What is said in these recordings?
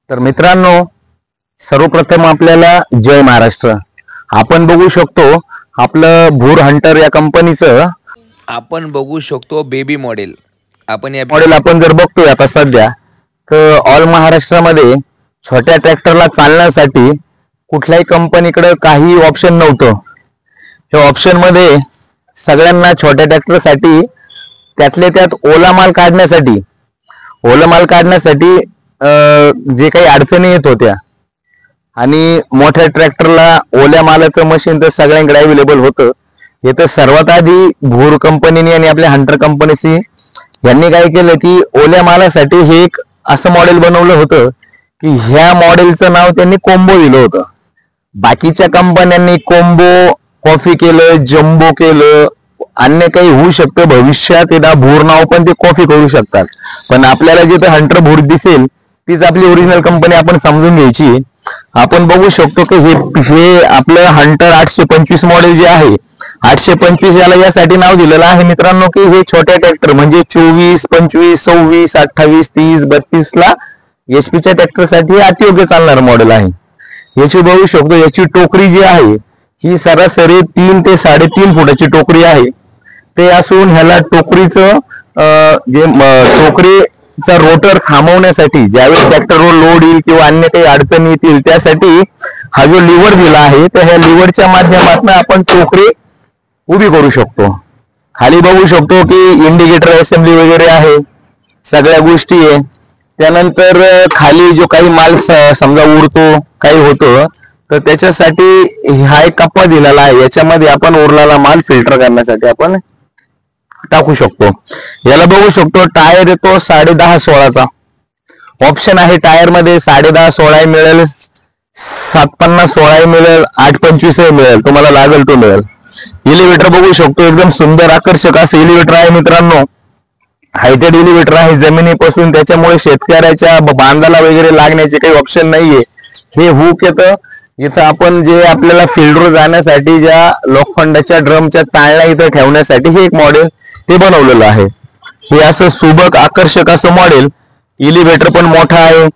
तर मित्रांनो, सर्वप्रथम आपल्याला जय महाराष्ट्र. आपण बघू शकतो आपलं भूर हंटर या कंपनीचं आपण बघू शकतो बेबी मॉडेल. आपण या मॉडेल आपण जर बघतोय आता सध्या, तर ऑल महाराष्ट्रामध्ये छोट्या ट्रॅक्टरला चालण्यासाठी कुठल्याही कंपनीकडे काही ऑप्शन नव्हतं. हे ऑप्शन मध्ये सगळ्यांना छोट्या ट्रॅक्टरसाठी त्यातले त्यात ओला माल काढण्यासाठी जे काही अडचणी येत होत्या, आणि मोठ्या ट्रॅक्टरला ओल्या मालाचं मशीन तर सगळ्यांकडे अवेलेबल होतं. हे तर सर्वात आधी भूर कंपनीने आणि आपल्या हंटर कंपनीची यांनी काय केलं की ओल्या मालासाठी हे एक असं मॉडेल बनवलं होतं की ह्या मॉडेलचं नाव त्यांनी कोम्बो दिलं होतं. बाकीच्या कंपन्यांनी कोम्बो कॉफी केलं, जम्बो केलं, अन्य काही होऊ शकतं भविष्यात. एकदा भूर नाव पण ते कॉफी करू शकतात, पण आपल्याला जिथं हंटर भूर दिसेल तीच आपली ओरिजिनल कंपनी आपण समजून घ्यायची. आपण बघू शकतो की हे आपलं हंटर 825 मॉडेल जे आहे, 825 याला यासाठी नाव दिलेलं आहे मित्रांनो की हे छोट्या ट्रॅक्टर म्हणजे 24, 25, 26, 28, 30, 32 ला एचपीच्या ट्रॅक्टरसाठी अतियोग्य चालणार मॉडेल आहे. याची बघू शकतो याची टोकरी जी आहे ही सरासरी 3 ते 3.5 फुटाची टोकरी आहे. ते असून ह्याला टोकरीचं टोकरीचा रोटर थांबवण्यासाठी ज्यावेळेस ट्रॅक्टरवर लोड येईल किंवा अन्य काही अडचणी येतील त्यासाठी हा जो लिव्हर दिला आहे, तर ह्या लिव्हरच्या माध्यमातून आपण टोकरी उभी करू शकतो. खाली बघू शकतो की इंडिकेटर असेंब्ली वगैरे आहे, सगळ्या गोष्टी आहे. त्यानंतर खाली जो काही माल समजा उरतो काही होतो तर त्याच्यासाठी हा एक कप्पा दिलेला आहे. याच्यामध्ये आपण उरलेला माल फिल्टर करण्यासाठी आपण टाकू शकतो. याला बघू शकतो टायर येतो 10.5-16चा ऑप्शन आहे. टायर मध्ये 10.5-16 मिळेल, 750-16 मिळेल, 825 मिळेल, तुम्हाला लागेल तो मिळेल. एलिव्हेटर बघू शकतो एकदम सुंदर आकर्षक असं एलिव्हेटर आहे मित्रांनो. हायटेड एलिव्हेटर आहे जमिनीपासून, त्याच्यामुळे शेतकऱ्याच्या बांधाला वगैरे लागण्याचे काही ऑप्शन नाहीये. हे हुक येतं इथं, आपण जे आपल्याला फील्डवर जाण्यासाठी ज्या लोखंडाच्या ड्रमच्या चाळण्या इथं ठेवण्यासाठी हे एक मॉडेल ते बनवलेलं आहे. हे असं सुबक आकर्षक असं मॉडेल. एलिव्हेटर पण मोठा आहे.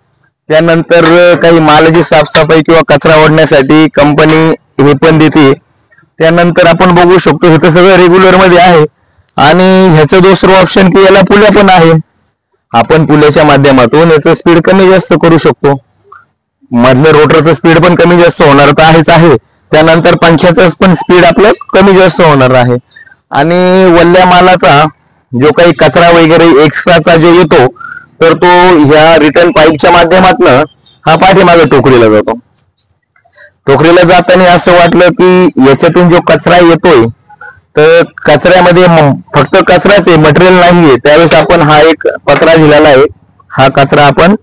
त्यानंतर काही मालाची साफसफाई किंवा कचरा ओढण्यासाठी कंपनी हे पण देते. त्यानंतर आपण बघू शकतो हे तर सगळं रेग्युलर मध्ये आहे. आणि ह्याचं दुसरं ऑप्शन की याला पुल्या पण आहे. आपण पुल्याच्या माध्यमातून याचं स्पीड कमी जास्त करू शकतो. मधलं रोटरचं स्पीड पण कमी जास्त होणार तर आहेच आहे. त्यानंतर पंख्याचं पण स्पीड आपलं कमी जास्त होणार आहे. आणि वल्ल्या मालाचा जो काही कचरा वगैरे एक्स्ट्राचा जो येतो तर तो ह्या रिटर्न पाईपच्या माध्यमातून हा पाठीमागे टोकरीला जातो. टोकरीला जाताना असं वाटलं की याच्यातून जो कचरा येतोय तर कचऱ्यामध्ये फक्त कचराच आहे, मटेरियल नाहीये. त्यावेळेस आपण हा एक पत्रा दिलेला आहे, हा कचरा आपण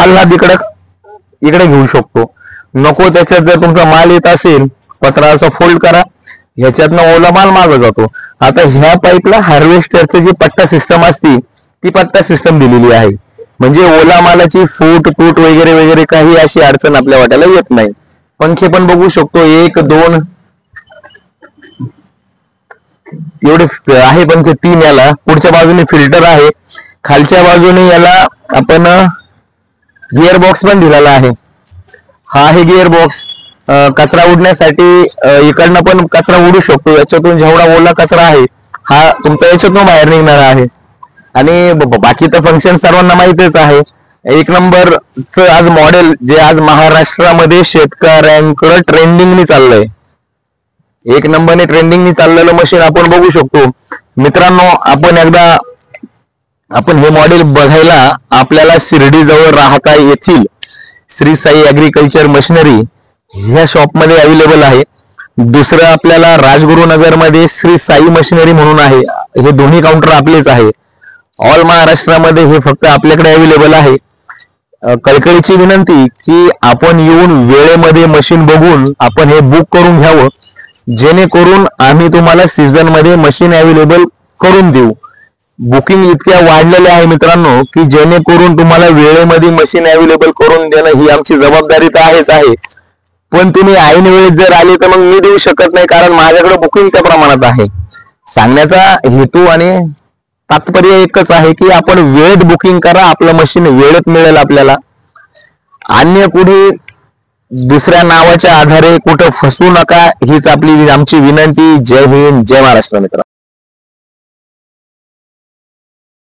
आल्हाद इकडे घेऊ शकतो. नको त्याच्यात जर तुमचा माल येत असेल पत्रा असा फोल्ड करा, ह्याच्यातनं ओला माल मागं जातो. आता ह्या पाईपला हार्वेस्टरची जी पट्टा सिस्टम असती ती पट्टा सिस्टम दिलेली आहे, म्हणजे ओला मालाची फूट तूट वगैरे वगैरे काही अशी अडचण आपल्या वाट्याला येत नाही. पंखे पण बघू शकतो 1, 2 एवढे आहे पंखे, 3 याला. पुढच्या बाजूने फिल्टर आहे, खालच्या बाजूने याला आपण गिअर बॉक्स पण दिलेला आहे. हा आहे गिअर बॉक्स. कचरा उडण्यासाठी इकडनं पण कचरा उडू शकतो. याच्यातून जेवढा ओला कचरा आहे हा तुमचा याच्यातून बाहेर निघणार आहे. आणि बाकी तर फंक्शन सर्वांना माहितीच आहे. 1 नंबरचं आज मॉडेल जे आज महाराष्ट्रामध्ये शेतकऱ्यांकडे ट्रेंडिंगनी चाललंय. 1 नंबरने ट्रेंडिंगनी चाललेलं मशीन आपण बघू शकतो मित्रांनो. आपण हे मॉडेल बघायला आपल्याला शिर्डी जवळ राहता येथील श्री साई ऍग्रिकल्चर मशिनरी ह्या शॉपमध्ये अवेलेबल आहे. दुसरं आपल्याला राजगुरुनगर मध्ये श्री साई मशिनरी म्हणून आहे. हे दोन्ही काउंटर आपलेच आहे. ऑल महाराष्ट्रामध्ये हे फक्त आपल्याकडे अवेलेबल आहे. कळकळीची विनंती की आपण येऊन वेळेमध्ये मशीन बघून आपण हे बुक करून घ्यावं, जेणेकरून आम्ही तुम्हाला सीझन मध्ये मशीन अवेलेबल करून देऊ. बुकिंग इतक्या वाढलेल्या आहे मित्रांनो की जेणेकरून तुम्हाला वेळेमध्ये मशीन अवेलेबल करून देणं ही आमची जबाबदारी तर आहेच आहे. पण तुम्ही ऐन वेळेत जर आले तर मग मी देऊ शकत नाही, कारण माझ्याकडे बुकिंग त्या प्रमाणात आहे. सांगण्याचा हेतू आणि तात्पर्य एकच आहे की आपण वेळेत बुकिंग करा, आपलं मशीन वेळेत मिळेल आपल्याला. अन्य कुठे दुसऱ्या नावाच्या आधारे कुठं फसू नका हीच आपली आमची विनंती. जय हिंद, जय महाराष्ट्र मित्र.